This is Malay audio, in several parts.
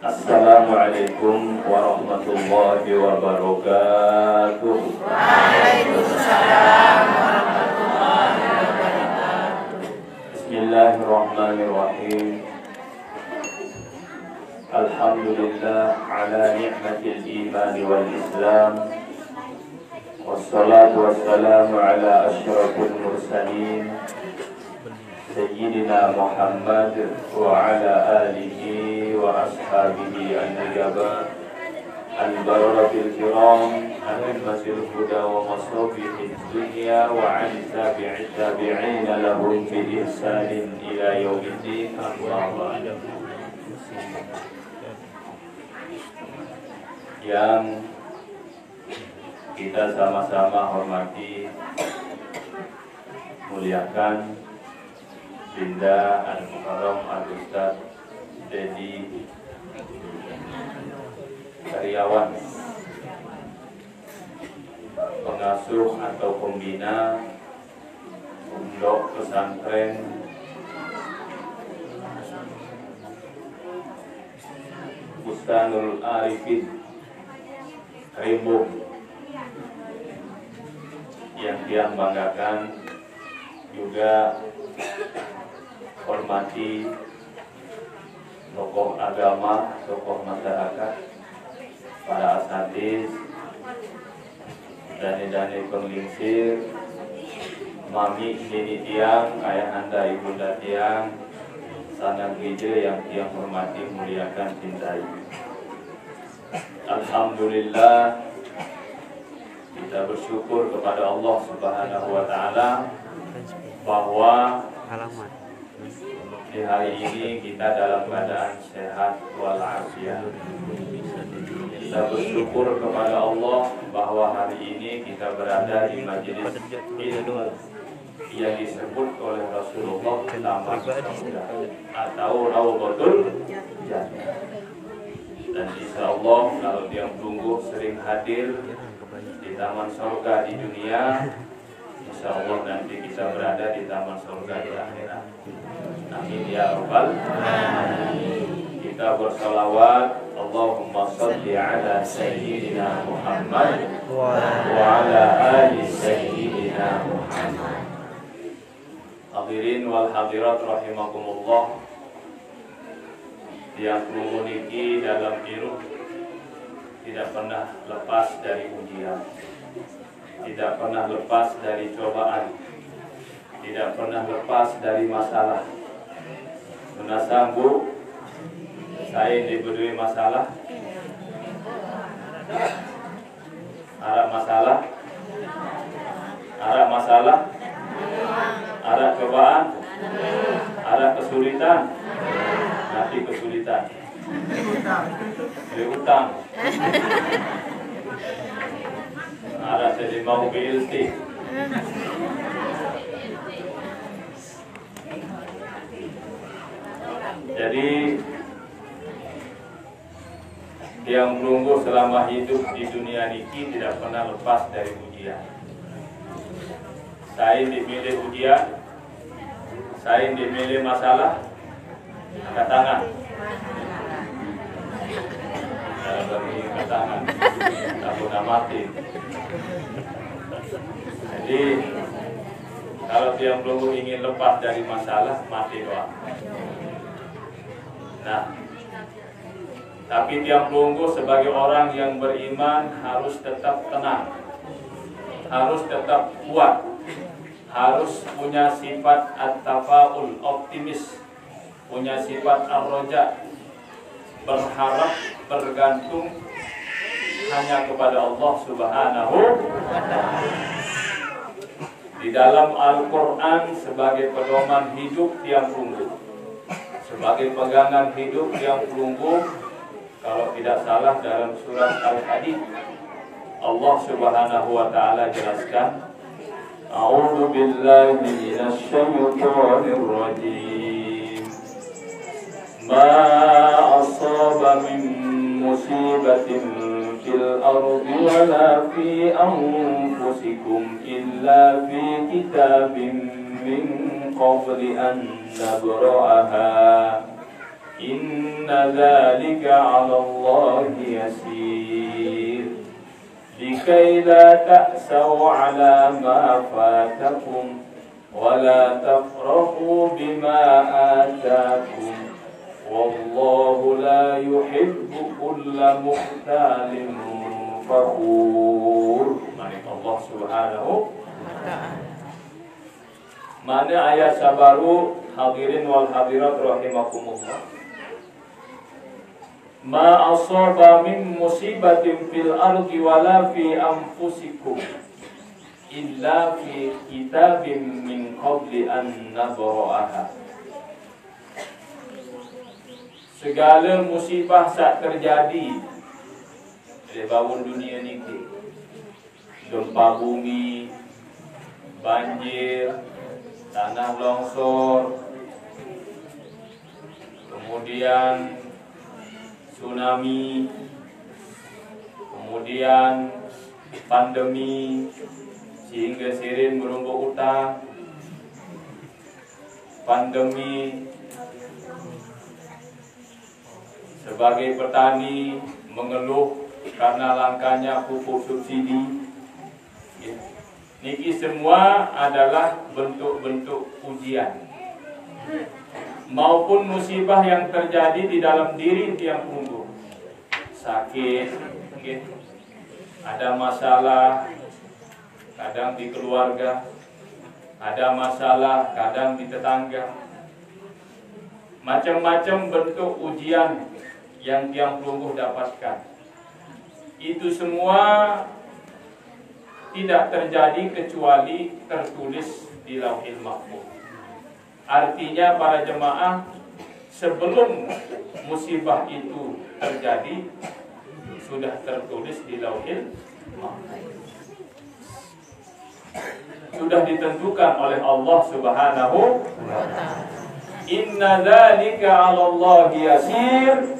Assalamualaikum warahmatullahi wabarakatuh. Waalaikumsalam warahmatullahi wabarakatuh. Bismillahirrahmanirrahim. Alhamdulillah ala ni'matil iman wal islam. Wassalatu wassalamu ala asyrafil mursalin Sayyidina Muhammad wa ala alihi wa ashabihi an-nujaba al-bararatil kiram al-masil huda wa masabihid dunya wa an tabi'in lahum bi ihsanin ila yaumiddin. Amma ba'du. Yang kita sama-sama hormati, muliakan Binda Al-Mukarram Al-Ustaz Dedi, karyawan, pengasuh atau pembina pondok pesantren Bustanul Arifin Rimbo, yang dia banggakan, juga hormati tokoh agama, tokoh masyarakat, para asatidz, dani-dani penglingsir, mami nini tiang, ayahanda ibunda tiang, sanak gereja yang tiang hormati, muliakan, cintai. Alhamdulillah, kita bersyukur kepada Allah Subhanahu wa Ta'ala bahwa di hari ini kita dalam keadaan sehat walafiat. Kita bersyukur kepada Allah bahwa hari ini kita berada di majelis ilmu yang disebut oleh Rasulullah Taman Surga atau Rawdatul Jannah. Dan insya Allah kalau dia tunggu sering hadir di Taman Surga di dunia, insya Allah nanti kita berada di Taman Surga di akhirat. Amin ya rabbal alamin. Kita bersalawat, Allahumma sholli ala sayyidina Muhammad wa ala ali sayyidina Muhammad. Hadirin wal hadirat rahimakumullah, yang menguniki dalam hidup tidak pernah lepas dari ujian, tidak pernah lepas dari cobaan, tidak pernah lepas dari masalah. Menasam bu, saya diberi masalah, ada masalah, ada masalah, ada cobaan, ada kesulitan, nanti kesulitan, berhutang, ada sedih mau BLT. Jadi yang menunggu selama hidup di dunia ini tidak pernah lepas dari ujian. Saya dimilih ujian, saya dimilih masalah. Angkat tangan. Bagi angkat tangan, takut mati. Jadi kalau dia belum ingin lepas dari masalah, mati doang. Nah, tapi tiang pelunggu sebagai orang yang beriman harus tetap tenang, harus tetap kuat, harus punya sifat at-tafaul, optimis, punya sifat ar-roja, berharap, bergantung hanya kepada Allah Subhanahu wa Ta'ala. Di dalam Al-Quran sebagai pedoman hidup tiang pelunggu, sebagai pegangan hidup yang pelunggu, kalau tidak salah dalam surat Al-Hadid, Allah Subhanahu wa Ta'ala jelaskan, A'udzu billahi minasy syaithanir rajim. Ma asaba min musibatin fil ardi wala fi anfusikum illa fi kitabin min qabli an nabra'aha Inna dzalika 'ala Allahi yasir. Likai la ta'saw 'ala ma fatakum wa la tafrahu bima atakum. Wallahu la yuhibbu kulla mukhtalin fakhur. Manik Allah Subhanahu wa ta'ala. Mana ayat sabaru hadirin wal hadirat rahimakumullah. Ma asaba min musibatin fil ardi wala fi anfusikum illa fi kitabim min qabli an nabra'aha. Segala musibah saat terjadi di bawah dunia ni, gempa bumi, banjir, tanah longsor, kemudian tsunami, kemudian pandemi sehingga sirin merumbuk utang, pandemi sebagai petani mengeluh karena langkanya pupuk subsidi. Niki semua adalah bentuk-bentuk ujian maupun musibah yang terjadi di dalam diri tiang tunggu. Sakit, ada masalah, kadang di keluarga, ada masalah, kadang di tetangga. Macam-macam bentuk ujian yang tiang tunggu dapatkan. Itu semua tidak terjadi kecuali tertulis di Lauhil Mahfuz. Artinya para jemaah, sebelum musibah itu terjadi sudah tertulis di Lauhil Mahfuz. Sudah ditentukan oleh Allah Subhanahu wa ta'ala. Inna dzalika 'ala Allahi yasir.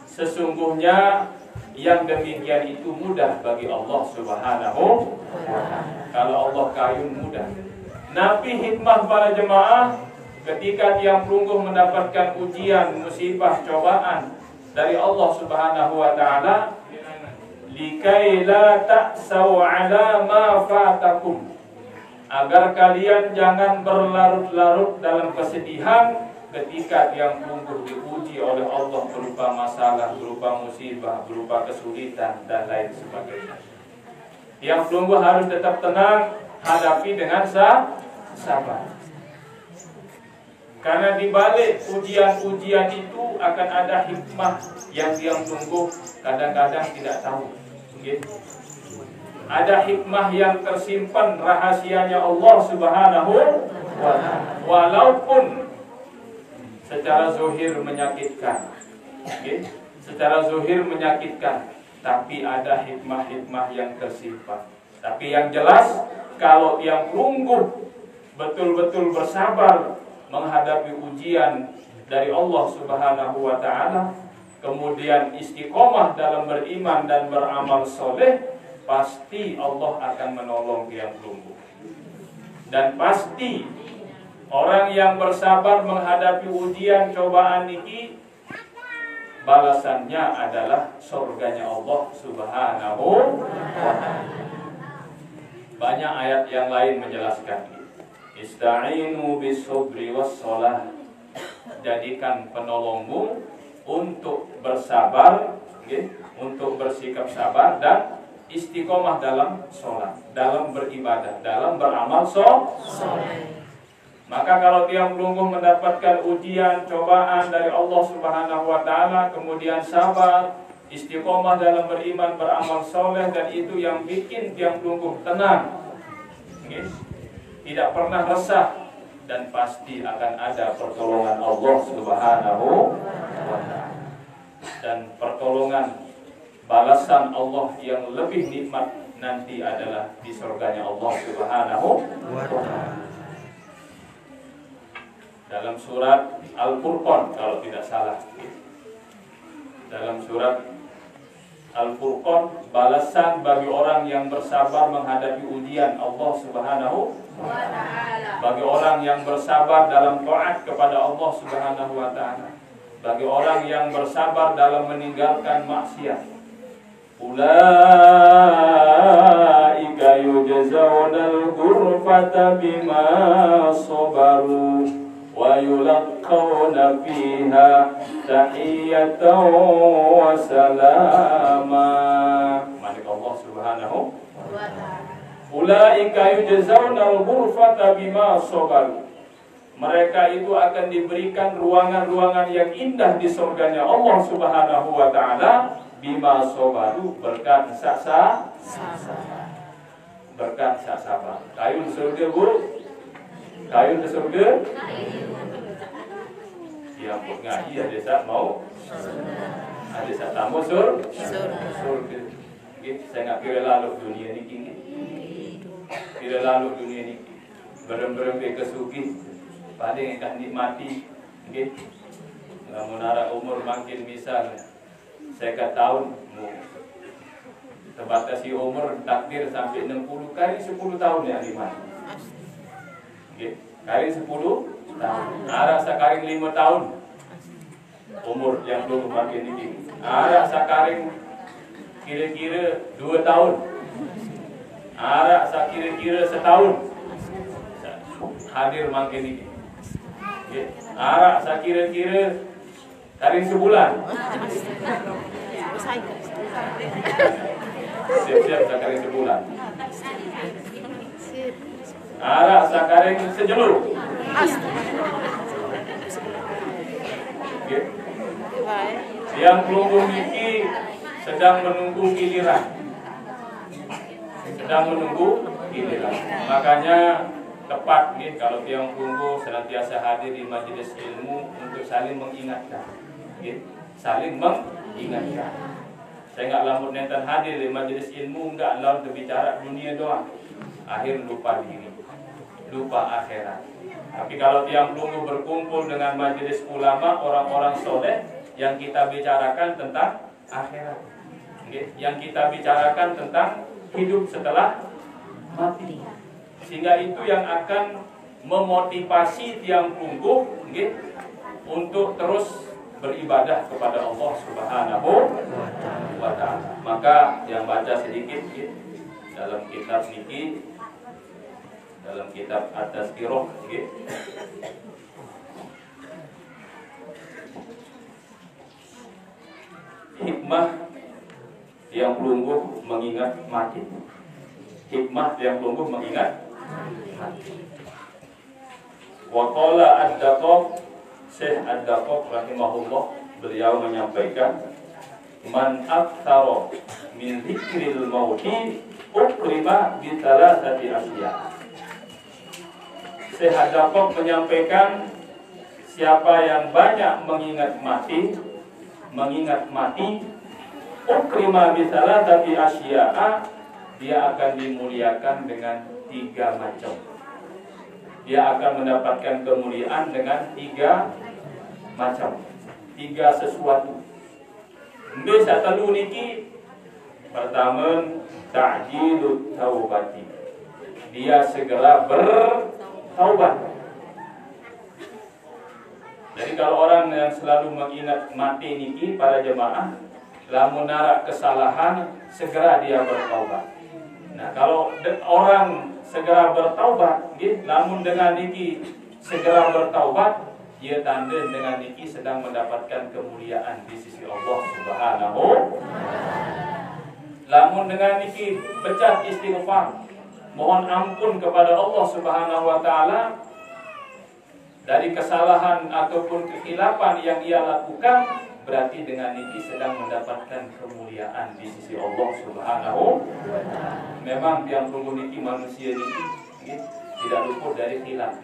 Sesungguhnya yang demikian itu mudah bagi Allah Subhanahu wa ta'ala. Kalau Allah kayun mudah. Nabi hikmah para jemaah ketika tiang pelungguh mendapatkan ujian, musibah, cobaan dari Allah Subhanahu wa ta'ala, likai la ta'saw 'ala ma fatakum, agar kalian jangan berlarut-larut dalam kesedihan ketika tiang pelungguh diuji oleh Allah berupa masalah, berupa musibah, berupa kesulitan dan lain sebagainya. Tiang pelungguh harus tetap tenang, hadapi dengan sabar. Karena di balik ujian-ujian itu akan ada hikmah yang tiang pelungguh kadang-kadang tidak tahu. Ada hikmah yang tersimpan rahasianya Allah Subhanahu wa ta'ala. Walaupun secara zuhir menyakitkan, secara zuhir menyakitkan, tapi ada hikmah-hikmah yang tersimpan. Tapi yang jelas, kalau yang pelungguh betul-betul bersabar menghadapi ujian dari Allah Subhanahu wa ta'ala, kemudian istiqomah dalam beriman dan beramal soleh, pasti Allah akan menolong yang pelungguh. Dan pasti orang yang bersabar menghadapi ujian cobaan ini, balasannya adalah surganya Allah Subhanahu wa ta'ala. Banyak ayat yang lain menjelaskan. Ista'inu bis-sabri was-shalah. Jadikan penolongmu untuk bersabar, untuk bersikap sabar dan istiqomah dalam sholat, dalam beribadah, dalam beramal soleh. Maka kalau tiang pelungguh mendapatkan ujian, cobaan dari Allah Subhanahu wa ta'ala, kemudian sabar, istiqomah dalam beriman, beramal soleh, dan itu yang bikin tiang pelungguh tenang, tidak pernah resah, dan pasti akan ada pertolongan Allah Subhanahu wa ta'ala. Dan pertolongan balasan Allah yang lebih nikmat nanti adalah di surganya Allah Subhanahu wa ta'ala. Dalam surat Al-Furqan kalau tidak salah, dalam surat Al-Furqan, balasan bagi orang yang bersabar menghadapi ujian Allah Subhanahu wa ta'ala, bagi orang yang bersabar dalam taat kepada Allah Subhanahu wa ta'ala. bagi orang yang bersabar dalam meninggalkan maksiat. Ulaika yujzaunal ghurfata bima sabaru wa yulaqawna fiha tahiyatan wa salama. Manik Allah Subhanahu wa ta'ala. Ulaika yujzaunal ghurfata bima sabaru. Mereka itu akan diberikan ruangan-ruangan yang indah di surganya Allah Subhanahu wa ta'ala bima sabaru, berkat sabar. Berkat sabar. Kayu di surga, Bu. Kayu di surga. Ya, Bu ngaji ada saat mau. Ada saat tamu surga. Saya nggak kira lalu dunia ini tinggi. Kira lalu dunia ini berem-berem kesuki. Paling akan nikmati, okay? Menara umur makin misalnya, saya kata tahun, terbatasi umur takdir sampai 60 kali 10 tahun yang dimana, okay? Kali 10 tahun, arah sakaring 5 tahun, umur yang dulu makin tinggi, arah sakaring kira-kira 2 tahun, arah kira-kira setahun, hadir makin tinggi. Arak saya kira-kira tarik sebulan. Siap-siap saya tarik sebulan. Arak saya tarik sejelur. Yang pelunggung ini sedang menunggu giliran. Makanya tepat nih kalau tiang pelunggu senantiasa hadir di majelis ilmu untuk saling mengingatkan, saling mengingatkan. Saya nggak lamun nentan hadir di majelis ilmu nggak lalu berbicara dunia doang, akhir lupa diri, lupa akhirat. Tapi kalau tiang pelunggu berkumpul dengan majelis ulama orang-orang soleh, yang kita bicarakan tentang akhirat, yang kita bicarakan tentang hidup setelah mati. Sehingga itu yang akan memotivasi tiang pelunggu untuk terus beribadah kepada Allah Subhanahu wa ta'ala. Maka yang baca sedikit dalam kitab niki, dalam kitab At-Tazkirah, hikmah yang pelunggu mengingat mati. Hikmah yang pelunggu mengingat wa qala ad-Daqaq, Syekh ad-Daqaq rahimahullah, beliau menyampaikan, man aktsara min dzikril mauti ukrima bi thalathati asya. Syekh ad-Daqaq menyampaikan, siapa yang banyak mengingat mati ukrima bi thalathati asya, dia akan dimuliakan dengan 3 macam. Dia akan mendapatkan kemuliaan dengan 3 macam, 3 sesuatu. Bisa telu niki. Pertama, ta'jilut taubati. Dia segera bertaubat. Jadi kalau orang yang selalu mengingat mati niki, para jemaah, lamun narak kesalahan, segera dia bertaubat. Nah, kalau orang segera bertaubat, namun dengan niki segera bertaubat, dia tanda dengan niki sedang mendapatkan kemuliaan di sisi Allah Subhanahu. Namun dengan niki baca istighfar, mohon ampun kepada Allah Subhanahu wa ta'ala dari kesalahan ataupun kekhilafan yang ia lakukan, berarti dengan ini sedang mendapatkan kemuliaan di sisi Allah Subhanahu wa ta'ala. Memang yang pelunggu niki manusia niki tidak luput dari khilaf,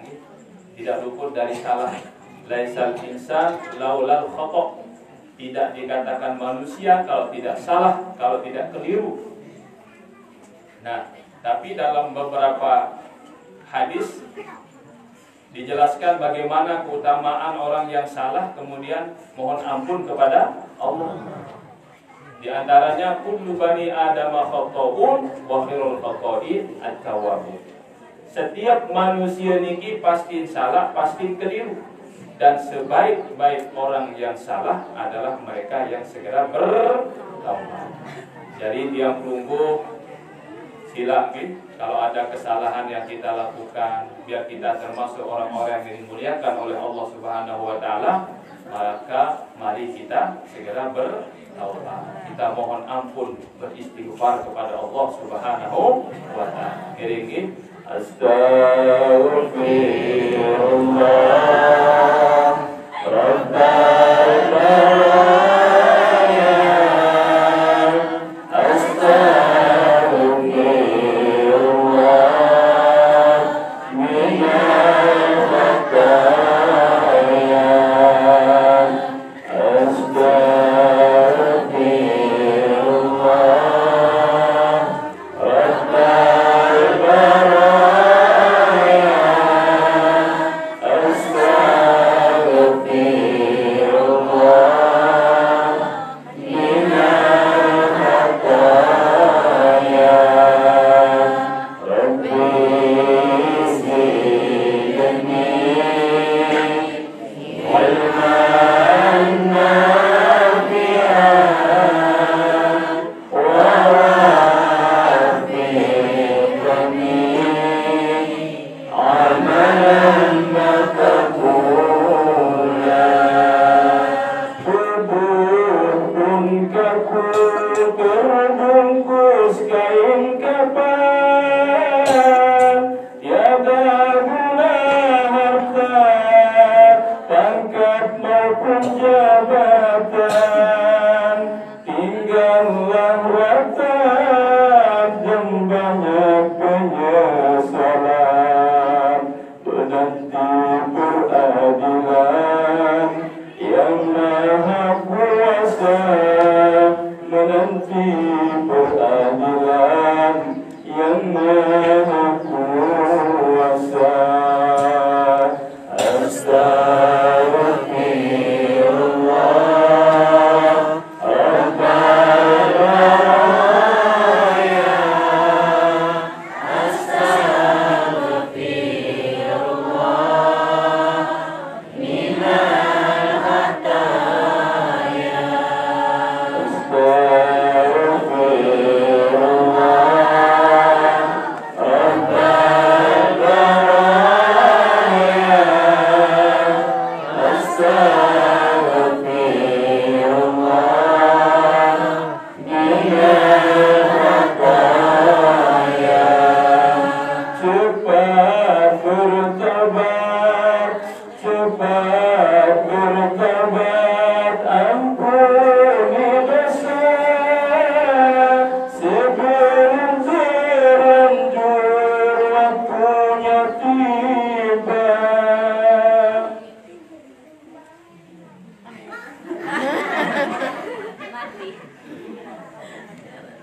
tidak luput dari salah. Laisal insan laulal khata'. Tidak dikatakan manusia kalau tidak salah, kalau tidak keliru. Nah, tapi dalam beberapa hadis dijelaskan bagaimana keutamaan orang yang salah kemudian mohon ampun kepada Allah. Di antaranya kullu bani Adam khata'un wa khairul khata'in at-tawwabun. Setiap manusia niki pasti salah, pasti keliru. dan sebaik-baik orang yang salah adalah mereka yang segera bertaubat. Jadi tiang pelunggu sila kalau ada kesalahan yang kita lakukan, biar kita termasuk orang-orang yang dimuliakan oleh Allah Subhanahu wa taala, maka mari kita segera bertaubat. Kita mohon ampun, beristighfar kepada Allah Subhanahu wa taala. Iringi Astaghfirullah Rabbana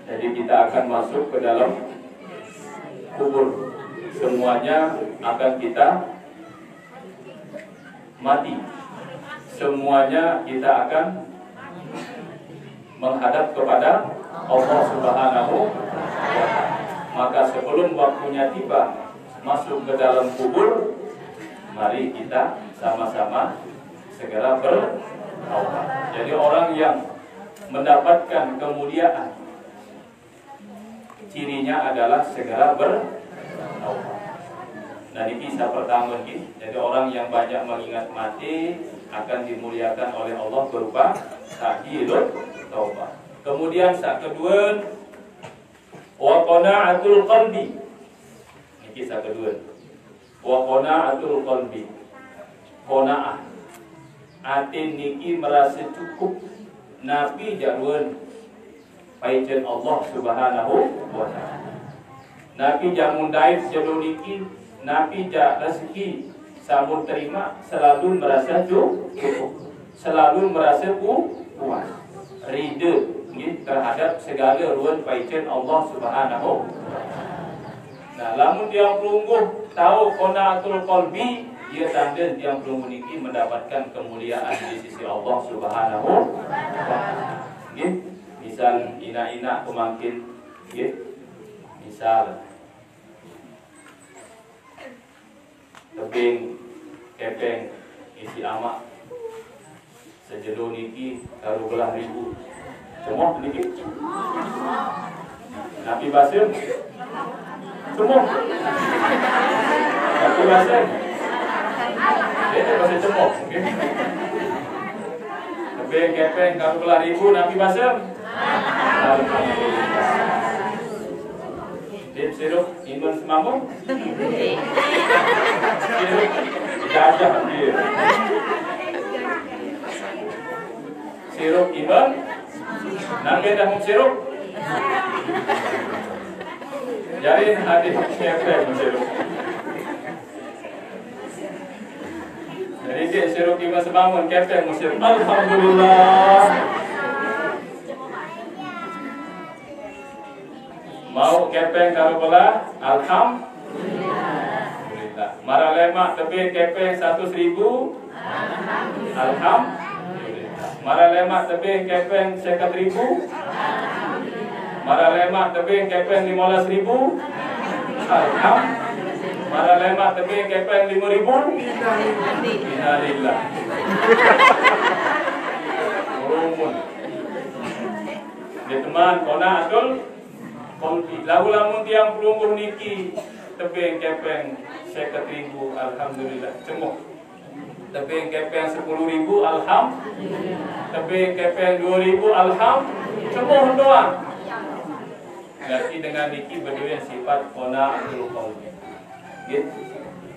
Jadi kita akan masuk ke dalam kubur. Semuanya akan kita mati. Semuanya kita akan menghadap kepada Allah Subhanahu wa ta'ala. Maka sebelum waktunya tiba masuk ke dalam kubur, mari kita sama-sama segera bertaubat. Jadi orang yang mendapatkan kemuliaan, cirinya adalah segera bertaubat. Nah, ini kisah pertama ini. Jadi orang yang banyak mengingat mati akan dimuliakan oleh Allah berupa tahiyat taubat. Kemudian saat kedua, wa qana'atul qalbi. Ini kisah kedua. Wa qana'atul qalbi. Qana'ah. Ati niki merasa cukup nabi jarun paijen Allah Subhanahu wa ta'ala. Nabi jamun daif jadul niki, nabi jak rezeki samun terima, selalu merasa cukup, selalu merasa puas, ridha terhadap segala ruan paijen Allah Subhanahu wa ta'ala. Nah, lamun dia pelungguh tahu qana'atul qalbi, dia tanda yang belum memiliki mendapatkan kemuliaan di sisi Allah Subhanahu wa ta'ala. Misal ina-ina pemangkin, misal tebing, kepeng, isi amak sejelo niki karo belah ribu. Cemoh niki. Nabi Basim. Cemoh. Nabi Basim. Ini bahasa cemoh, okay? Tapi kepeng karo belah ribu Nabi Basim. Dip sirup imun semamun. Sirup gajah dia. Sirup imun. Nabi dah mau sirup. Jadi hadis siapa sirup. Jadi dia sirup imun semamun kepeng musir. Alhamdulillah. Mau kepeng karo belah, alhamdulillah. Marah lemak tapi kepeng 100.000, alhamdulillah. Marah lemak tapi kepeng 50.000, marah lemak tapi kepeng 15.000, alhamdulillah. Marah lemak tapi kepeng 5.000, innalillah. Rumun. Dia teman kona atul. Lagu lamun tiang pelungguh niki tepeng kepeng 50.000, alhamdulillah. Cemuh tepeng kepeng 10.000, alhamdulillah. Tepeng kepeng 2.000, alhamdulillah. Cemuh doang. Berarti dengan niki berdua sifat qanaa'atul qalbi. Gitu.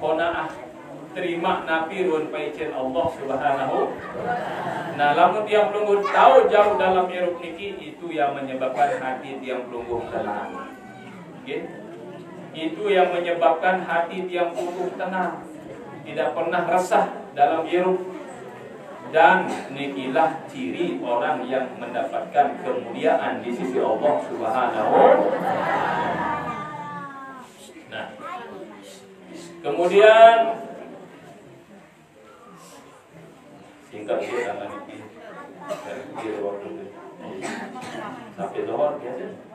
Qanaa'ah terima nabi ruan paicen Allah Subhanahu. Nah, lamun tiang pelungguh tahu jauh dalam hirup niki, itu yang menyebabkan hati tiang pelungguh tenang. Okay? Itu yang menyebabkan hati tiang pelungguh tenang, tidak pernah resah dalam hirup. Dan nikilah ciri orang yang mendapatkan kemuliaan di sisi Allah Subhanahu. Nah, kemudian singkat dia akan ini dari kiri waktu itu sampai dohor biasa.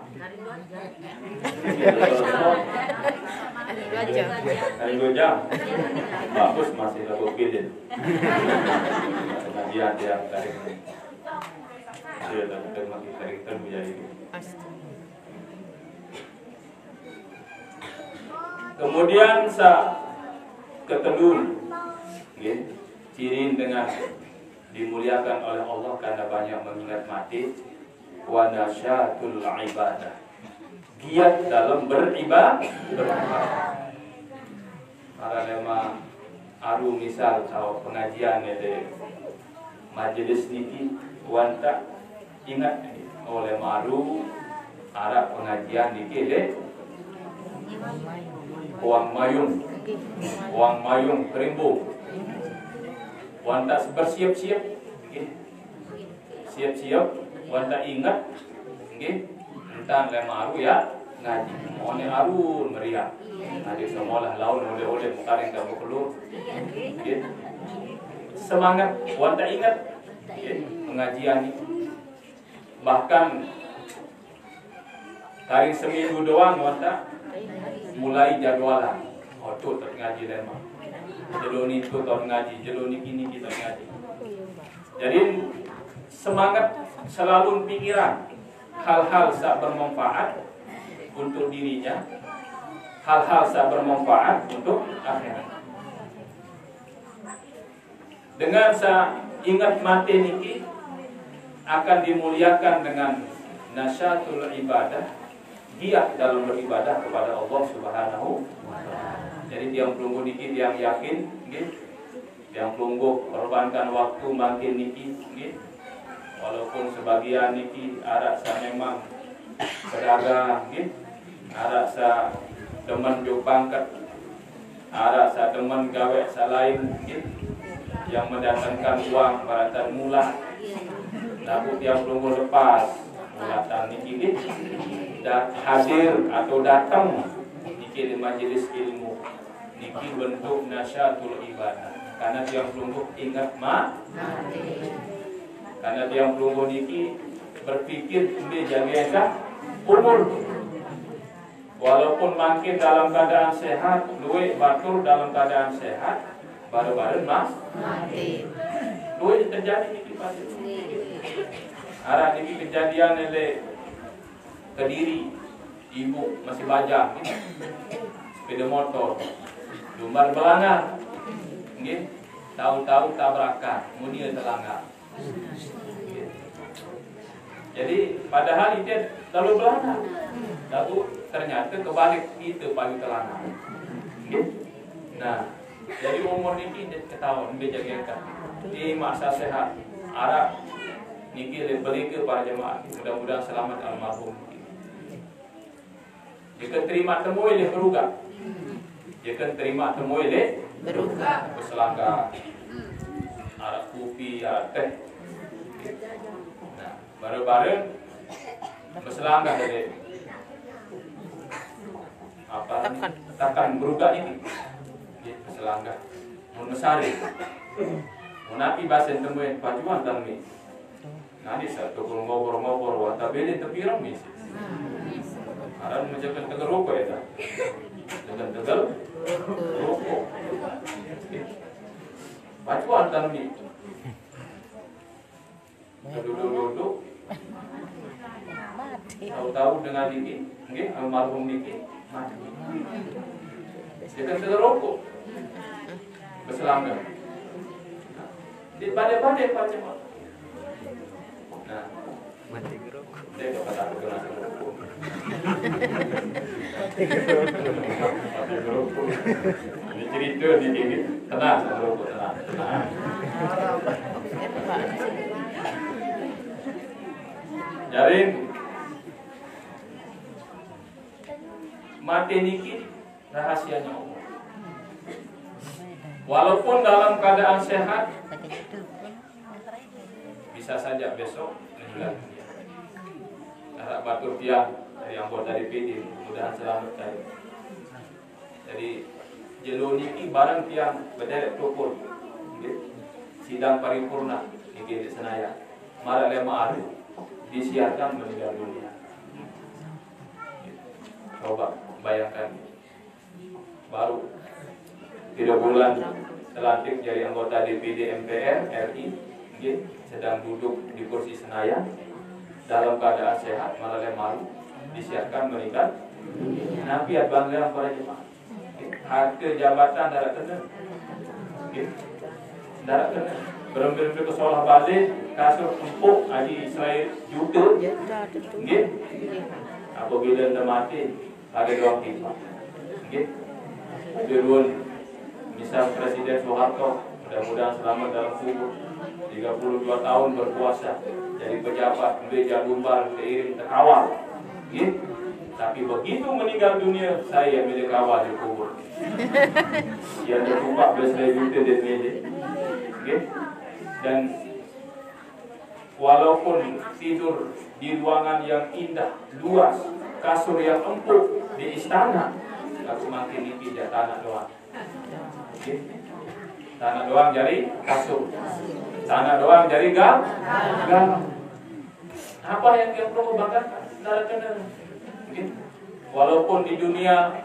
Hari 2 jam. Bagus masih lagu pilih. Pengajian dia tarik. Dia tarik menjadi. Kemudian sa ketelun, ciri dengan dimuliakan oleh Allah karena banyak mengingat mati. Wa nasyatul ibadah, giat dalam beribadah. Para lema aru misal atau pengajian de majelis niki wanta ingat oleh maru arah pengajian niki de uang mayung terimbung. Wanta bersiap-siap, siap-siap. Wanta ingat, entah lemaru ya ngaji. Mohon arun meriah. Adik semualah laun oleh mukarin kamu perlu. Semangat, wanta ingat pengajian ini. Bahkan hari seminggu doang wanta mulai jadwalan. Oh tuh ngaji lemah. Jelo ni tu tahun ngaji, jelo ni kini kita ngaji. Jadi semangat selalu pikiran hal-hal yang bermanfaat untuk dirinya, hal-hal yang bermanfaat untuk akhirat. Dengan saya ingat mati niki akan dimuliakan dengan nasyatul ibadah, giat dalam beribadah kepada Allah Subhanahu wa Ta'ala. Jadi tiang pelungguh niki tiang yakin, tiang pelungguh korbankan waktu makin niki, walaupun sebagian niki arak sa memang pedagang, arak sa demen jo pangkat, arak sa demen gawe sa lain, yang mendatangkan uang baratan mula, lalu tiang pelungguh lepas mulatan niki, dan hadir atau datang niki di majelis ilmu. Niki bentuk nasyatul ibadah. Karena tiang pelungguh ingat karena tiang pelungguh niki berpikir ini jaga umur. Walaupun makin dalam keadaan sehat, luwe batur dalam keadaan sehat, baru-baru mas mati. dua terjadi di pasti. Arah ini kejadian oleh Kediri, ibu masih bajang, sepeda motor, lumbar belanga, tahu-tahu tabrakan, kemudian terlanggar. Jadi padahal itu lalu belanga, lalu ternyata kebalik itu paling terlanggar. Nah, jadi umur ini ketahuan bejaga di masa sehat arah niki beli ke para jemaah, mudah-mudahan selamat almarhum. Jika terima temu oleh beruga, jika terima temu oleh Beruga. berselangga, arak kopi, arak teh. Nah, bareng-bareng berselangga dari apa? Takan beruga ini, berselangga, mesari. Menapi bahasa temuin pajuan tami. Nanti satu ngobrol-ngobrol, tapi ini terpiram misi. Karena menjaga tegal rokok ya, tegal rokok. Pacuan tami. Duduk-duduk. Tahu-tahu dengan dikit, mungkin almarhum dikit mati. Dia tegal rokok, berselangga. Di badai-badai macam. Nah, mati rokok. Dia dapat aku kena rokok. Ini cerita di sini. Tenang, rokok tenang. Jaring mati niki rahasianya Allah. Walaupun dalam keadaan sehat, bisa saja besok meninggal dunia. Harap batur tiang dari anggota DPD, mudah-mudahan selamat dari. Jadi jelo niki barang tiang berderet tukul, sidang paripurna niki di Senayan, marah lema hari disiarkan meninggal dunia. Coba bayangkan, baru 3 bulan selantik jadi anggota DPD MPR RI, sedang duduk di kursi Senayan dalam keadaan sehat, malah malu disiarkan meninggal. Nabi bangga para jemaah. Harta jabatan darah kena, darah kena. Berembir ke sekolah balik, kasur empuk, haji Israel juta. Apabila anda mati, ada doang hikmah. Dirun, misal Presiden Soeharto, mudah-mudahan selamat dalam kubur. 32 tahun berpuasa, jadi pejabat, gereja lumbar, seiring terkawal. Tapi begitu meninggal dunia, saya yang milik kawal di kubur. Yang tertumpak berselai juta di meja. Dan walaupun tidur di ruangan yang indah, luas, kasur yang empuk di istana, aku makin ini tidak tanah doang. Tanah doang jadi kasur, tanah doang jadi gam. Apa yang dia perlu banggakan? Walaupun di dunia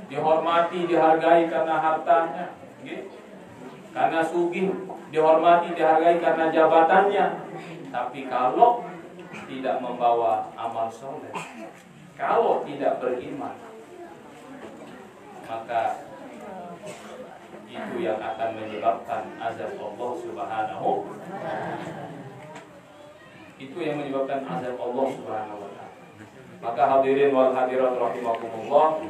dihormati, dihargai karena hartanya, karena sugih, dihormati, dihargai karena jabatannya, tapi kalau tidak membawa amal soleh, kalau tidak beriman, maka itu yang akan menyebabkan azab Allah Subhanahu. Itu yang menyebabkan azab Allah Subhanahu wa ta'ala. Maka hadirin wal hadirat rahimakumullah,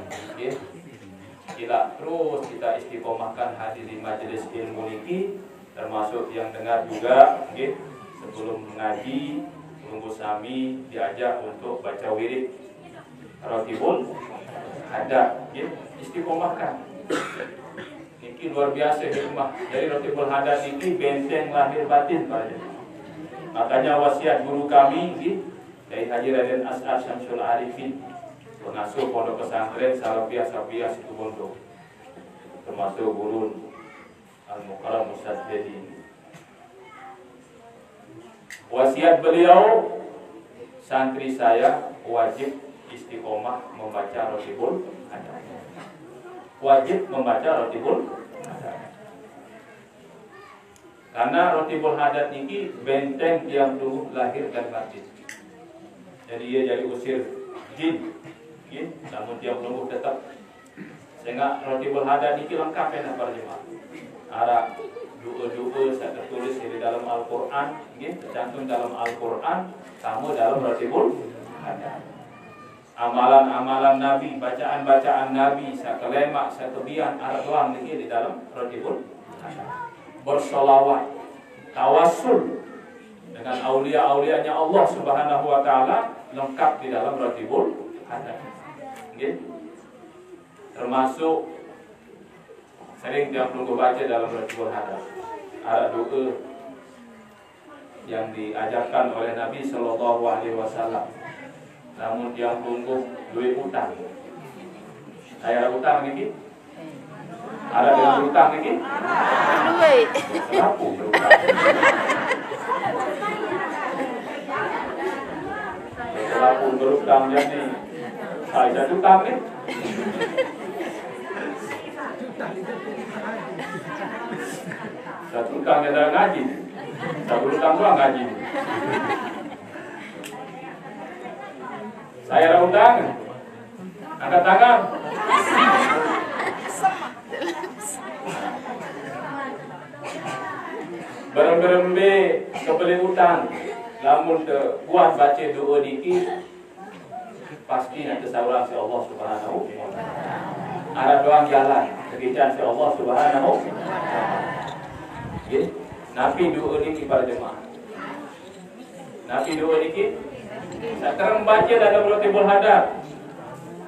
kita terus kita istiqomahkan hadir di majelis ilmu niki, termasuk yang dengar juga, sebelum mengaji, tunggu sami diajak untuk baca wirid Ratibul Hadad, istiqomahkan. Niki luar biasa hikmah dari Ratibul Hadad niki, benteng lahir batin pada. Makanya wasiat guru kami, Kiai Haji Raden As'ad Syamsul Arifin, pengasuh pondok pesantren Salafiyah Situbondo, termasuk guru Al-Mukarram Ustaz Dedi. Wasiat beliau, santri saya wajib istiqomah membaca Ratibul Hadad. Wajib membaca Ratibul Hadad. Karena Rotibul Hadat niki benteng yang tunggu lahir dan batin. Jadi ia jadi usir jin, namun dia tunggu tetap. Sehingga Rotibul Hadat niki lengkap ya para jemaah. Ada doa-doa saya tertulis di dalam Al-Quran, tercantum dalam Al-Quran, kamu dalam Rotibul Hadat. Amalan-amalan Nabi, bacaan-bacaan Nabi, sakalemak, sakebian, ardoan ini di dalam Rotibul Hadat. Bersolawat, tawassul dengan aulia-aulianya Allah Subhanahu wa Ta'ala lengkap di dalam Rotibul Hadat. Termasuk sering dia perlu baca dalam Rotibul Hadat. Ada doa yang diajarkan oleh Nabi Sallallahu Alaihi Wasallam. Namun dia tunggu duit utang. Saya ada utang ini. Ada dengan utang ini. Duit. Selaku berutang. Selaku berutang jadi saya utang nih. Satu utang kita ngaji. Satu utang doang ngaji. Saya ada utang. Angkat tangan. Berembe kebeli utang. Namun buat baca doa dikit pasti nanti saurang si Allah Subhanahu wa Ta'ala. Ada doang jalan kegiatan si Allah Subhanahu wa Ta'ala. Nabi doa dikit para jemaah. Nabi doa dikit. Sekarang baca dalam Rotibul Hadat.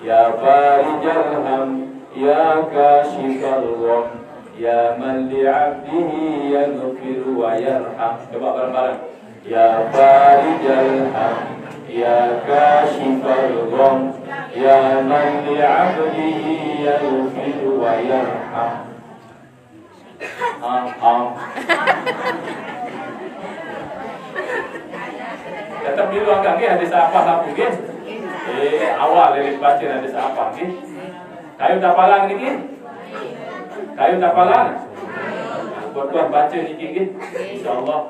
Ya farijal ham, ya kashifal gham, ya man li'abdihi yaghfiru wa yarham. Coba bareng-bareng. Ya farijal ham, ya kashifal gham, ya man li'abdihi yaghfiru wa yarham. Tetap dulu angkat hadis apa laku awal dari baca hadis apa kayu tapalan ini kayu tapalan buat baca ini insyaallah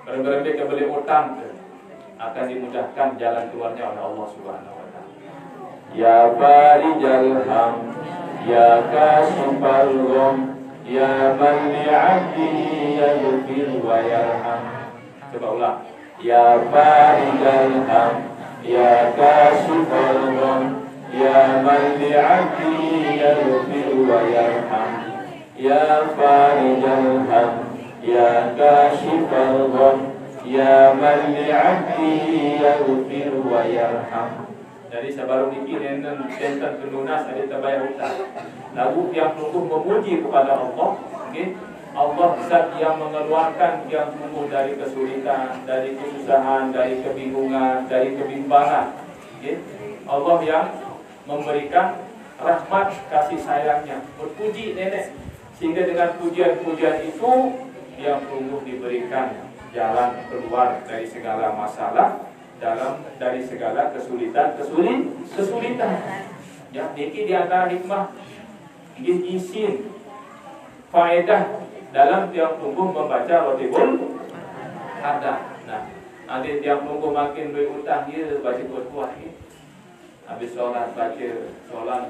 bareng-bareng kebeli utang akan dimudahkan jalan keluarnya oleh Allah Subhanahu wa Ta'ala. Ya farijal ham, ya kashifal gham, ya man li'abdihi yaghfir wa yarham. Coba ulang. Ya farijal ham, ya kashifal gham, ya man li'abdihi yaghfir wa yarham. Ya farijal ham, ya kashifal gham, ya man li'abdihi yaghfir wa yarham. Jadi sebaru bikin tentang pelunas ada terbayar utang. Lagu yang sungguh memuji kepada Allah, Allah zat yang mengeluarkan yang sungguh dari kesulitan, dari kesusahan, dari kebingungan, dari kebimbangan. Allah yang memberikan rahmat kasih sayangnya. Berpuji nenek, sehingga dengan pujian-pujian itu yang sungguh diberikan jalan keluar dari segala masalah, dari segala kesulitan. Ya, ini di antara hikmah izin faedah dalam tiap tunggu membaca Rotibul Hadat. Nah, nanti tiap tunggu makin berutang dia baca kuat-kuat ni. Habis solat baca solat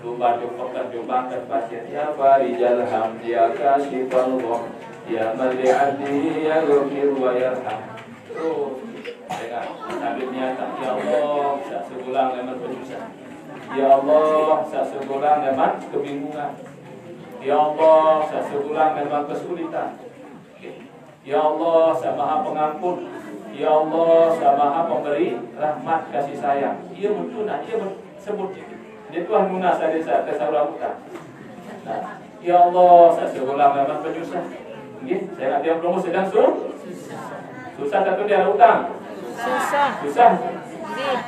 Jumbakan baca ya farijal ham, ya kashifal gham, ya man li'abdihi yaghfir wa yarham. Terus dengan sambil niatan ya Allah tak segulang lemat bersusah. Ya Allah tak segulang lemat kebingungan. Ya Allah tak segulang lemat kesulitan. Ya Allah saya maha pengampun. Ya Allah saya maha pemberi rahmat kasih sayang. Ia bertuna, ia sebut dia Tuhan munas dari saat kesabaran utang. Nah, ya Allah saya segulang lemat bersusah. Saya nak dia belum sedang susah satu dia utang. Susah.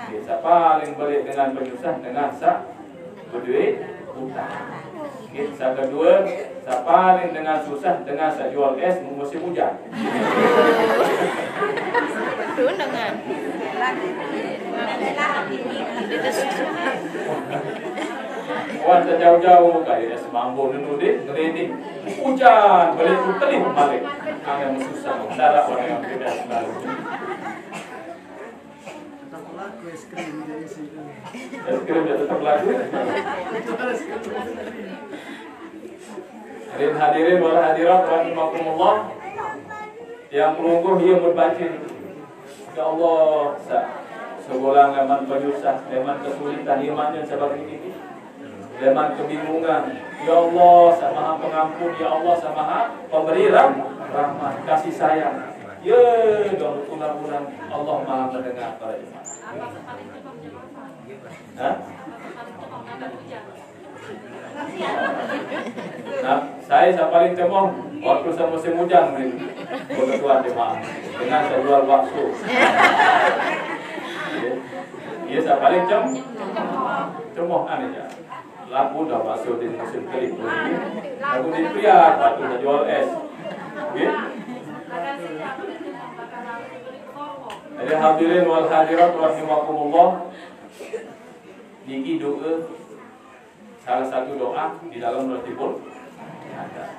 Kita paling balik dengan penyusah dengan berduit utang. Kita kedua, saya paling dengan susah dengan saya jual es musim hujan. Itu dengan kawan terjauh-jauh kayak semambu dulu deh, ngerening. Hujan, boleh telih balik. Agak susah, darah orang yang beda sekali. Tetap laku es krim jadi sih. Es krim ya tetap laku. Hadirin wal hadirat rahimakumullah. Yang pelungguh ia berbaca. Ya Allah, sebulan leman penyusah, leman kesulitan imannya seperti ini. Leman kebingungan. Ya Allah, sama Maha Pengampun, ya Allah, sama Maha Pemberi rahmat, kasih sayang. Ya, dong mudah-mudahan Allah Maha mendengar para jemaah. Hah? Nah, saya paling cemoh waktu musim hujan untuk tuan jemaah dengan saya jual bakso. Iya, saya paling cemoh aneh ya. Laku dah bakso di musim kering. Laku di Priak, waktu saya jual es. Oke? Jadi hadirin wal hadirat rahimakumullah. Niki doa salah satu doa di dalam Rotibul Hadad.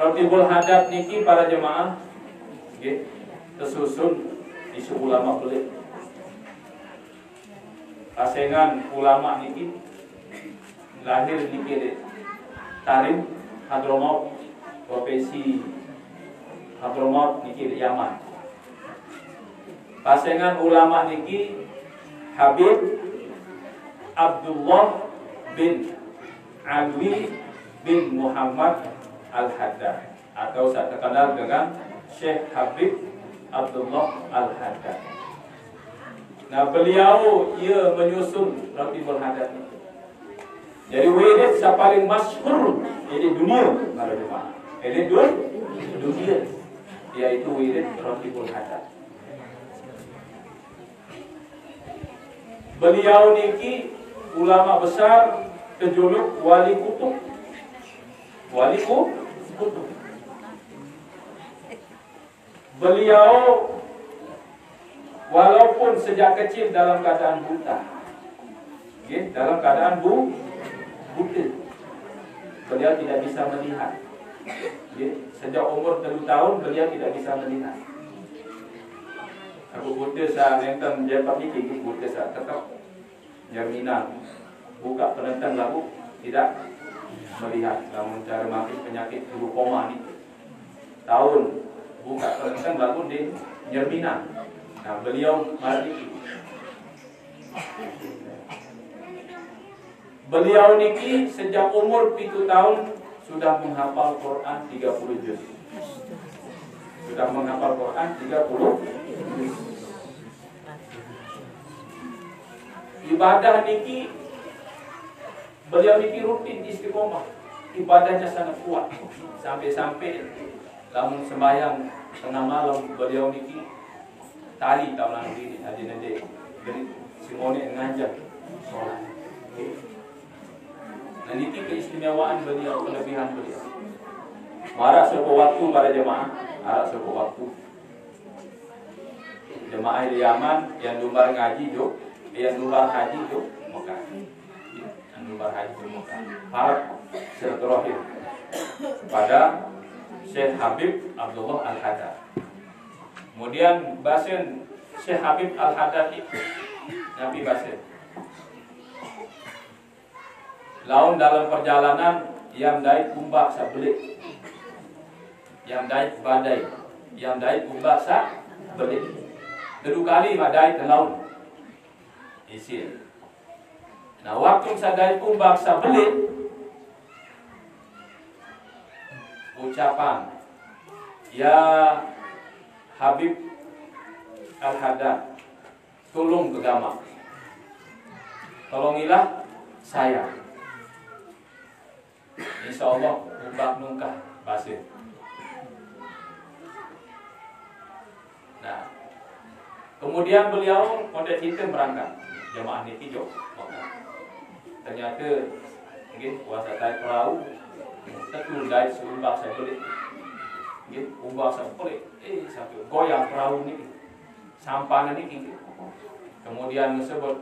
Rotibul Hadad niki para jemaah nggih tersusun isu ulama belit. Pasengan ulama niki lahir niki Tarim Hadramaut, profesi Hadramaut niki Yaman. Pasengan ulama niki Habib Abdullah bin Ali bin Muhammad Al-Haddad, atau saya terkenal dengan Syekh Habib Abdullah Al-Haddad. Nah, beliau ia menyusun Rotibul Hadad. Jadi wirid yang paling masyhur di dunia, para jemaah. Ini dunia, yaitu wirid Rotibul Hadad. Beliau niki ulama besar kejuluk wali kutub. Wali kutub. Beliau walaupun sejak kecil dalam keadaan buta, dalam keadaan buta, beliau tidak bisa melihat. Sejak umur 3 tahun beliau tidak bisa melihat. Aku buta saya nonton jepak ni buta saya tetap jaminan buka penonton lagu tidak melihat. Namun cara mati penyakit glaukoma ni tahun buka penonton lagu di jaminan. Nah, beliau mati. Beliau niki sejak umur 7 tahun sudah menghafal Quran 30 juz. Sudah menghafal Quran 30. Ibadah niki beliau niki rutin istiqomah. Ibadahnya sangat kuat. Sampai-sampai lamun sembahyang tengah malam beliau niki tali tahun ini haji nanti. Jadi simone ngajak sholat. Nah, niki keistimewaan beliau, kelebihan beliau. Marah sebuah waktu para jemaah, arah sebuah waktu. Jemaah di Yaman yang lumbar ngaji jo, yang lumbar haji jo, Mekah. Yang lumbar haji jo Mekah. Harap silaturahim pada Syekh Habib Abdullah Al-Haddad. Kemudian basen Syekh Habib Al-Haddad itu Nabi basen. Laun dalam perjalanan yang daik kumbak sabelik, yang daik badai, yang daik kumbak sabelik. 2 kali badai ke laut isi. Nah, waktu sadai kumbak sabelik ucapan ya Habib Al-Haddad, tolong gegama, tolongilah saya. Insyaallah kumbak nungkah pasir. Nah, kemudian beliau pada kita berangkat jemaah niki jo. Ternyata nggih puasa tai perahu satu dai sumbak saya boleh. Nggih, umbak saya boleh. Satu goyang perahu niki. Sampana niki. Kemudian disebut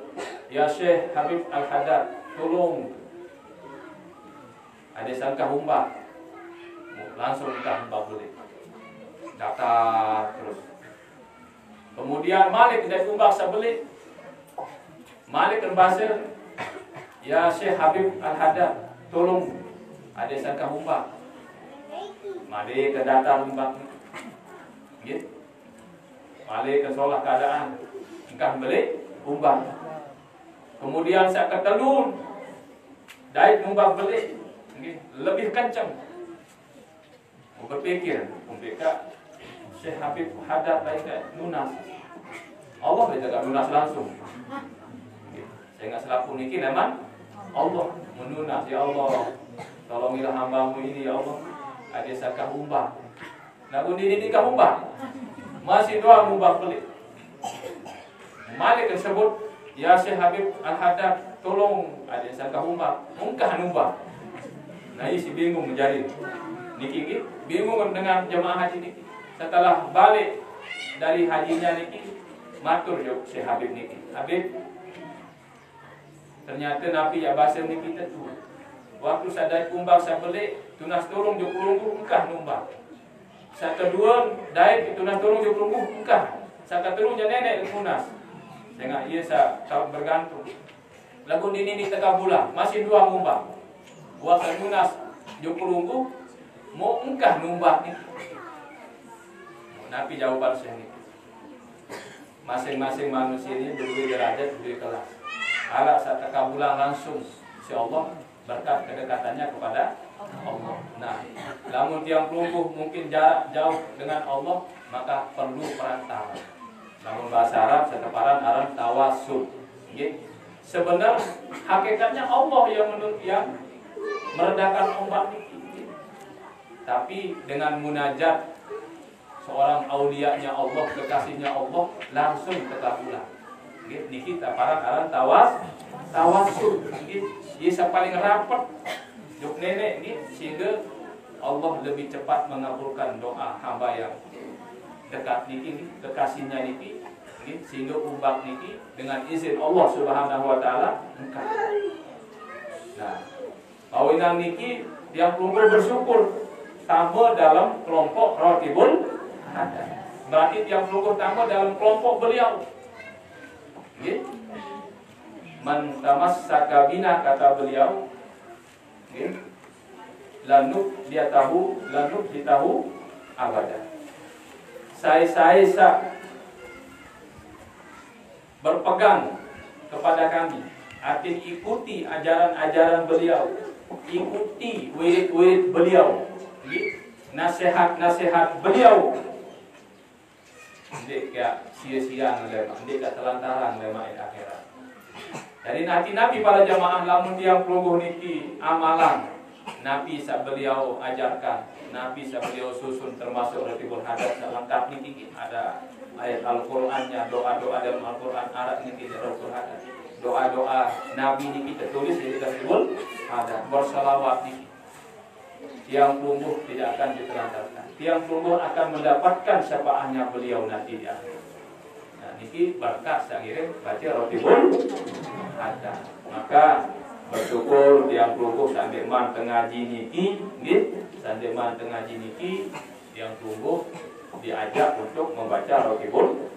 Ya Syekh Habib Al-Haddad, tolong ada sangka humba, langsung minta humba boleh. Daftar terus. Kemudian Malik dari Umbak Sabeli, Malik berbahasa, ya Syekh Habib Al-Haddad, tolong ada sangka humba. Malik ke daftar humba, gitu. Malik ke solah keadaan, engkau beli humba. Kemudian saya ketelun, daik humba beli, lebih kencang. Berpikir, mereka Syekh Habib Haddad baik lunas. Allah tidak lunas langsung. Saya nggak selaku niki memang Allah menunas. Ya Allah, tolongilah hambamu ini ya Allah. Ada sakah umba. Nah ini kahumba. Masih doa umba pelik. Malik tersebut, ya Syekh Habib Al-Haddad, tolong ada sakah umba, mungkah numba. Nah ini si bingung menjadi. Niki bingung dengan jemaah haji niki. Setelah balik dari hajinya niki, matur jo Syekh Habib niki. Habib, ternyata Nabi ya bahasa niki tentu. Waktu sadai kumbang saya beli, tunas tolong jo kulungku engkah numbang. Saya kedua daik tunas tolong jo kulungku engkah. Saya keturun nenek tunas. Saya iya saya tahu bergantung. Lagu ini tengah bulan masih dua numbang. Waktu tunas jo kulungku mau engkah numbang nih. Nabi jawaban saya ini. Masing-masing manusia ini berbeda derajat, berbeda kelas. Ala saat terkabulan langsung, si Allah berkat kedekatannya kepada Allah. Nah, namun tiang pelumpuh mungkin jarak jauh dengan Allah, maka perlu perantara. Namun bahasa Arab seteparan Arab tawasul. Sebenarnya hakikatnya Allah yang meredakan ombak ini. Tapi dengan munajat seorang aulianya Allah, kekasihnya Allah langsung terkabulan. Niki taparan tawasul. Ia paling rapat juk nenek ni sehingga Allah lebih cepat mengabulkan doa hamba yang dekat niki, kekasihnya niki, sehingga umbak niki dengan izin Allah Subhanahu wa taala engkau. Nah, kawinan niki yang kumpul bersyukur tambah dalam kelompok Rotibul Haddad. Berarti yang kumpul tambah dalam kelompok beliau. Man tamassaka bina, kata beliau, lanuk ditahu abada. Saya berpegang kepada kami, artinya ikuti ajaran-ajaran beliau, ikuti wirid-wirid beliau, nasihat-nasihat beliau. Ndek ya sia-sia ngelema, ndek ya telantaran ngelema akhirat. Dari Nabi para jamaah lamun tiang pelungguh niki amalan Nabi sak beliau ajarkan, Nabi sak beliau susun termasuk Rotibul Haddad selengkap niki ada ayat Al-Qur'annya, doa-doa dalam Al-Qur'an Arab niki Rotibul Haddad. Doa-doa Nabi niki tertulis di Rotibul Haddad, bersalawat niki. Tiang pelungguh tidak akan ditelantarkan. Tiang pelungguh akan mendapatkan syafaatnya beliau nanti di akhir. Nah, niki berkat saya kirim baca Rotibul Haddad. Maka bersyukur tiang pelungguh sambil man tengaji niki, sambil man tengaji niki, tiang pelungguh diajak untuk membaca Rotibul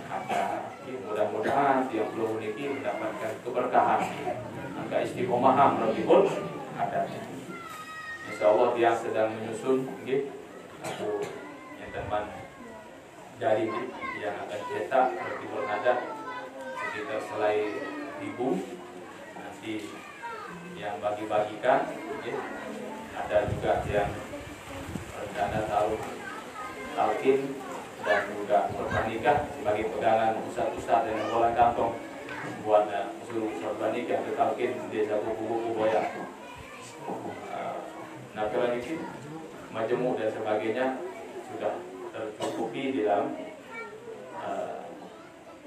Haddad. Mudah-mudahan tiang pelungguh niki mendapatkan keberkahan, maka istiqomah Rotibul Haddad. Insyaallah dia sedang menyusun aku yang teman jari yang akan cetak Rotibul Haddad sekitar selai 1000 nanti yang bagi-bagikan ada juga yang rencana talqin dan juga pernikah sebagai pegangan ustaz-ustaz yang bola kantong buat suruh pernikah ke talqin di satu buku boya. Nah, kalau ini majemuk dan sebagainya sudah tercukupi di dalam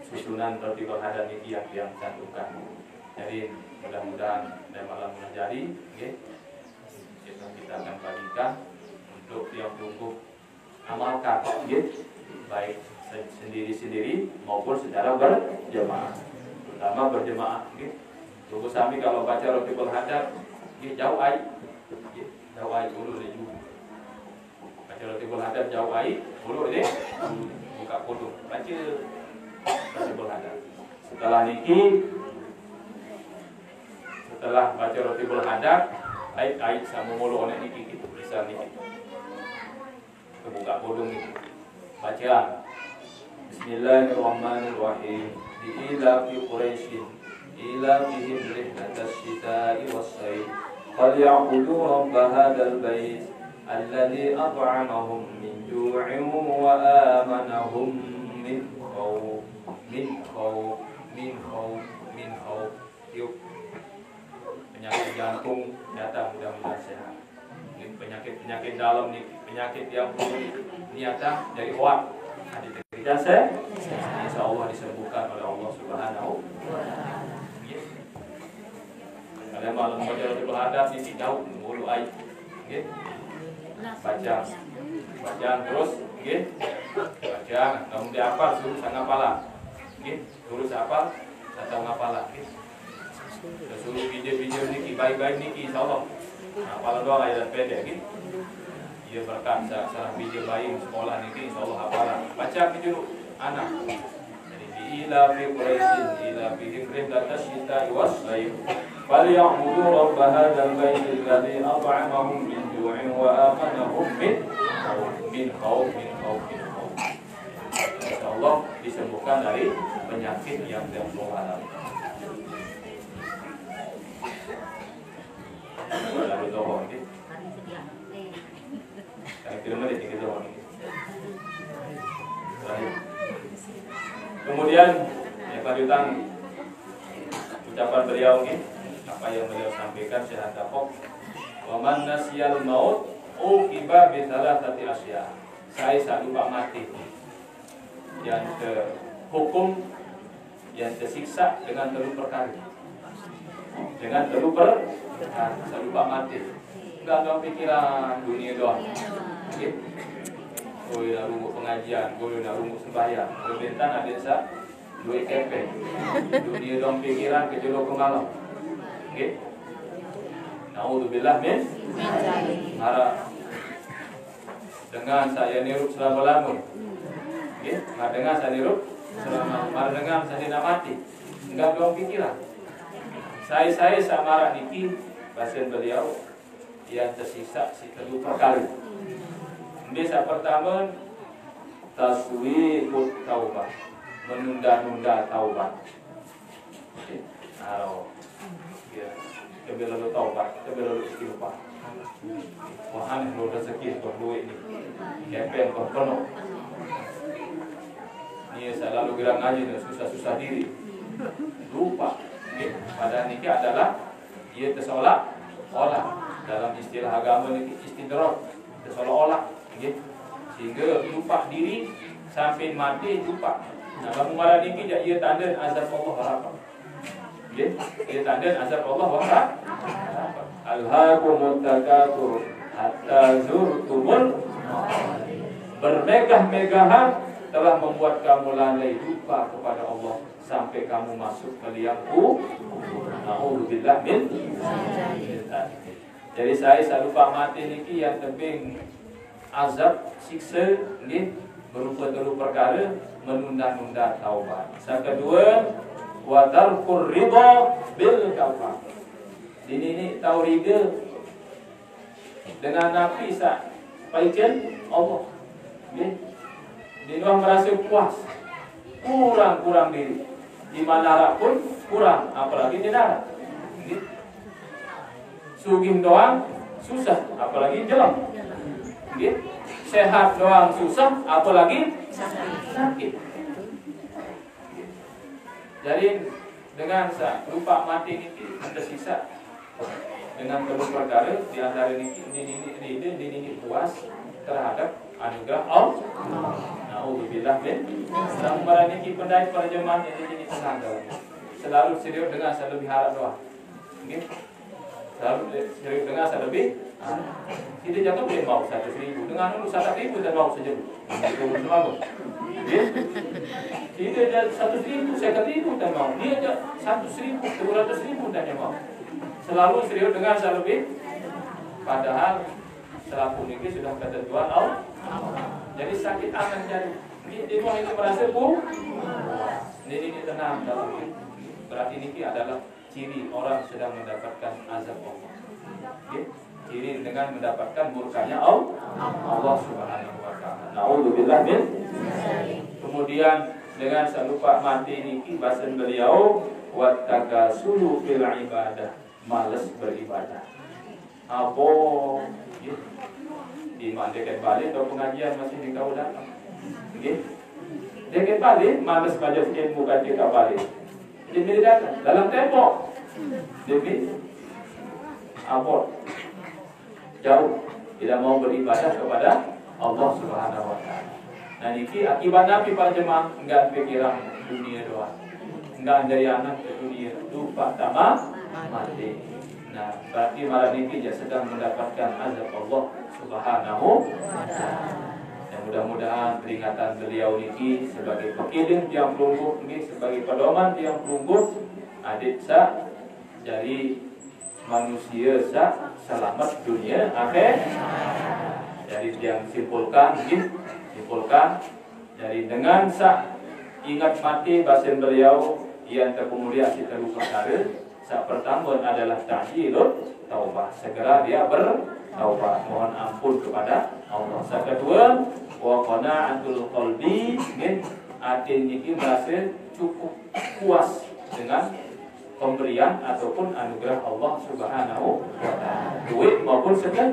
susunan Rotibul Haddad ini yang cantumkan. Jadi mudah-mudahan dan malam jadi, kita akan bagikan untuk yang pelungguh amalkan, baik sendiri-sendiri maupun secara berjamaah. Pertama berjemaah, tunggu sami kalau baca Ratibul Hadar, jauh air, jauh air dulu deh. Baca Ratibul Hadar jauh air dulu deh, buka kudung, baca Ratibul Hadar. Setelah baca Ratibul Hadar, air sama mulu onek niki gitu, bisa niki. Buka kudung itu, baca Bismillahirrahmanirrahim. Ila fi Quraisyin ila fihim rihlatas syita'i was-sayf falyaqudu rabb hadzal bait alladzi at'amahum min ju'in wa amanahum min khawf yuk. Penyakit jantung datang mudah-mudahan sehat. Penyakit dalam nih, penyakit yang ini datang dari kuat. Tidak saya, insya Allah disembuhkan oleh Allah Subhanahu wa Ta'ala. Kalian malam baca Ratibul Hadar ini jauh mulu air, baca terus, baca. Kamu dihafal suruh sangat pala, terus hafal atau ngapala, suruh video niki baik-baik niki insya Allah. Hafal doang aja dan pendek, Ia berkat salah video bayi sekolah niki insya Allah hafalan. Baca video anak. Jadi ila fi Quraisyin ila fi rihlatas syita'i was-sayf falyaqudu rabb hadzal bait alladzi at'amahum min ju'in wa amanahum min khawf. Insyaallah disembuhkan dari penyakit yang terlarang. Lalu doa ini. Kemudian yang lanjutan ucapan beliau ini, apa yang beliau sampaikan saya hadapok. Wa man nasiyal maut uqiba bi thalathati asya. Saya lupa mati. Yang terhukum, yang tersiksa dengan telu perkara. Saya lupa mati. Enggak ada pikiran dunia doang. Gue nak rumah pengajian, gue nak rumah sembahyang. Gue bentan ada desa dua kepeng. Dunia doang pikiran kejolok ke malam. Naudzubillah min marah. Dengan saya nirup selama lamun. Nggak dengar saya nirup selama marah dengar saya tidak mati. Enggak doang pikiran. Saya sama niki pasien beliau yang tersisa itu perkara. Desa pertama taswiqut taubat, menunda-nunda taubat. Kalau kebelalu taubat, kebelalu istighfar. Wah, aneh lo rezeki untuk duit ni. Kepeng kau penuh. Ni selalu gerak ngaji dan susah-susah diri. Lupa. Padahal ini adalah ia tersolak olah. Dalam istilah agama ini istidrak, tersolak-olah. Sehingga lupa diri sampai mati lupa. Nah, kamu marah ini ia tanda azab Allah harapan. Ia tanda azab Allah harapan. Alhaakumut takatsur hatta zurtumul bermegah-megahan telah membuat kamu lalai lupa kepada Allah sampai kamu masuk ke liang kubur. Naudzubillah min. Jadi saya lupa mati niki yang tebing azab siksa ni berupa telu perkara menunda-nunda taubat. Yang kedua wa tarkur ridha bil kafar. Ini tahu ridha dengan nabi sa paikan Allah. Dia merasa puas. Kurang diri. Di mana pun kurang, apalagi di darat. Sugih doang susah, apalagi jelang. Sehat doang susah, apalagi sakit. Jadi dengan lupa mati ini tersisa dengan terus perkara di antara ini puas terhadap anugerah Allah. Naudzubillah min. Sampai ini pendai para jemaah ini tenang dalam. Selalu serius dengan lebih harap doa. Selalu dengar lebih. Kita jangan boleh mau 100.000 dengan 100.000 dan mau saja. Itu semua. Kita ada 100.000, 50.000 dan mau. Dia ada 100.000, 200.000 dan mau. Selalu serius dengan lebih. Padahal selaku ini sudah ketentuan Allah. Jadi sakit akan jadi. Ini merasa ini tenang dalam ini. Berarti ini adalah ciri orang sedang mendapatkan azab Allah. Ciri dengan mendapatkan murkanya Allah Subhanahu wa taala. Nauzubillah min. Kemudian dengan selupa mati niki bahasan beliau wattakasulu fil ibadah, malas beribadah. Apa di mana dekat balik atau pengajian masih di kau datang. Dekat balik malas baca ilmu kaji balik. Jadi datang dalam tempo. Jadi abot jauh tidak mau beribadah kepada Allah Subhanahu wa taala. Nah ini akibatnya para jemaah enggak pikiran dunia doang. Enggak dari anak ke dunia, lupa sama mati. Nah, berarti malam ini dia sedang mendapatkan azab Allah Subhanahu wa taala. Dan mudah-mudahan peringatan beliau ini sebagai pekiling yang pelungguh ini sebagai pedoman yang pelungguh adik sa jadi manusia sa selamat dunia akhir. Jadi yang simpulkan jadi dengan sa ingat mati bahasan beliau yang terkemudian kita lupa dari sa pertama adalah ta'jilul taubah, segera dia bertaubat mohon ampun kepada Allah. Sa kedua wa qana'atul qalbi min atin ini merasa cukup puas dengan pemberian ataupun anugerah Allah Subhanahu wa taala, duit maupun sedekah.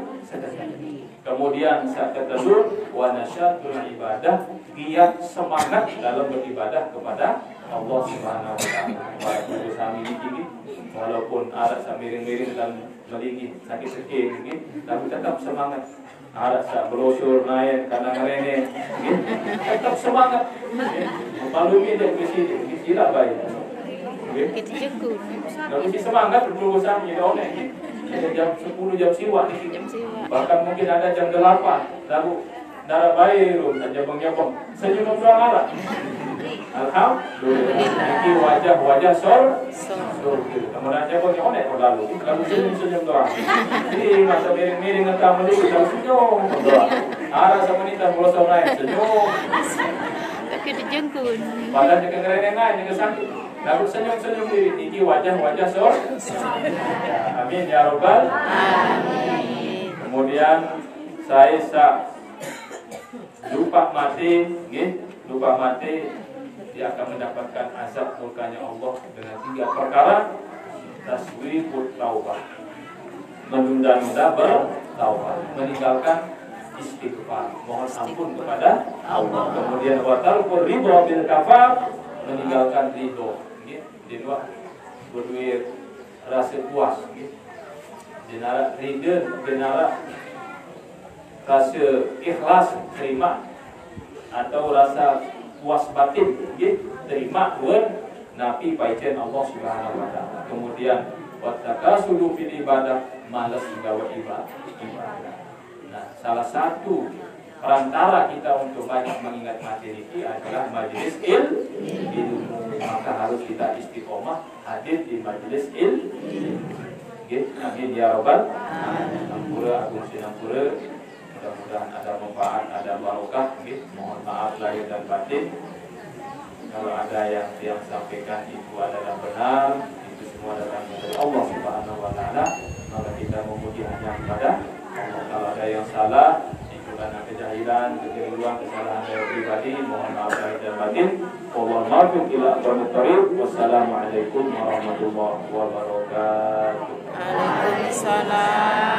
Kemudian saat kedua wa nasyatul ibadah, giat semangat dalam beribadah kepada Allah Subhanahu wa taala. Walaupun kami ini walaupun ada miring-miring dan melinggi sakit-sakit ini, tapi tetap semangat. Ada sak brosur naik karena ngerene, tetap semangat. Malumi dia mesti tidak baik. Kita jengkut. Kalau mesti semangat berurusan jadi onek. Jam 10 jam siwa. Bahkan mungkin ada jam 8. Lalu darah bayrun saja bang senyum doang arah. Alhamdulillah. Ini wajah sor. Kemudian aja bang onek lalu senyum doang. Jadi masa miring-miring ngekam dulu lalu senyum doang. Arah sama ni tak boleh naik senyum. Tapi dijengkut. Badan jaga kerenengan jaga sakit. Lalu senyum-senyum diri, ini wajah-wajah sor. Amin ya Rabbal. Amin. Kemudian saya lupa mati, dia akan mendapatkan azab murkanya Allah dengan 3 perkara. Taswifut taubah, menunda-nunda bertaubat, meninggalkan istighfar, mohon ampun kepada Allah. Kemudian watarqur ridho bil kafar, meninggalkan ridho. Di luar berduit rasa puas, dinara ridho, dinara rasa ikhlas terima atau rasa puas batin, terima napi paicen Allah Subhanahu wa taala. Kemudian wattakasulu fil ibadah, malas gawe ibadah. Nah, salah satu perantara kita untuk banyak mengingat materi ini adalah majelis ilmu. Maka harus kita istiqomah hadir di majelis ilmu. Amin ya Rabbal. Ampura agung sinampura. Mudah-mudahan ada manfaat, ada barokah. Mohon maaf lahir dan batin. Kalau ada yang sampaikan itu adalah benar, itu semua datang dari Allah Subhanahu wa taala, maka kita memuji hanya kepada Allah. Kalau ada yang salah karena kejahilan, kekeliruan, kesalahan saya pribadi, mohon maaf lahir dan batin. Wallahu muwaffiq ila aqwamit thoriq. Wassalamualaikum warahmatullahi wabarakatuh. Waalaikumsalam.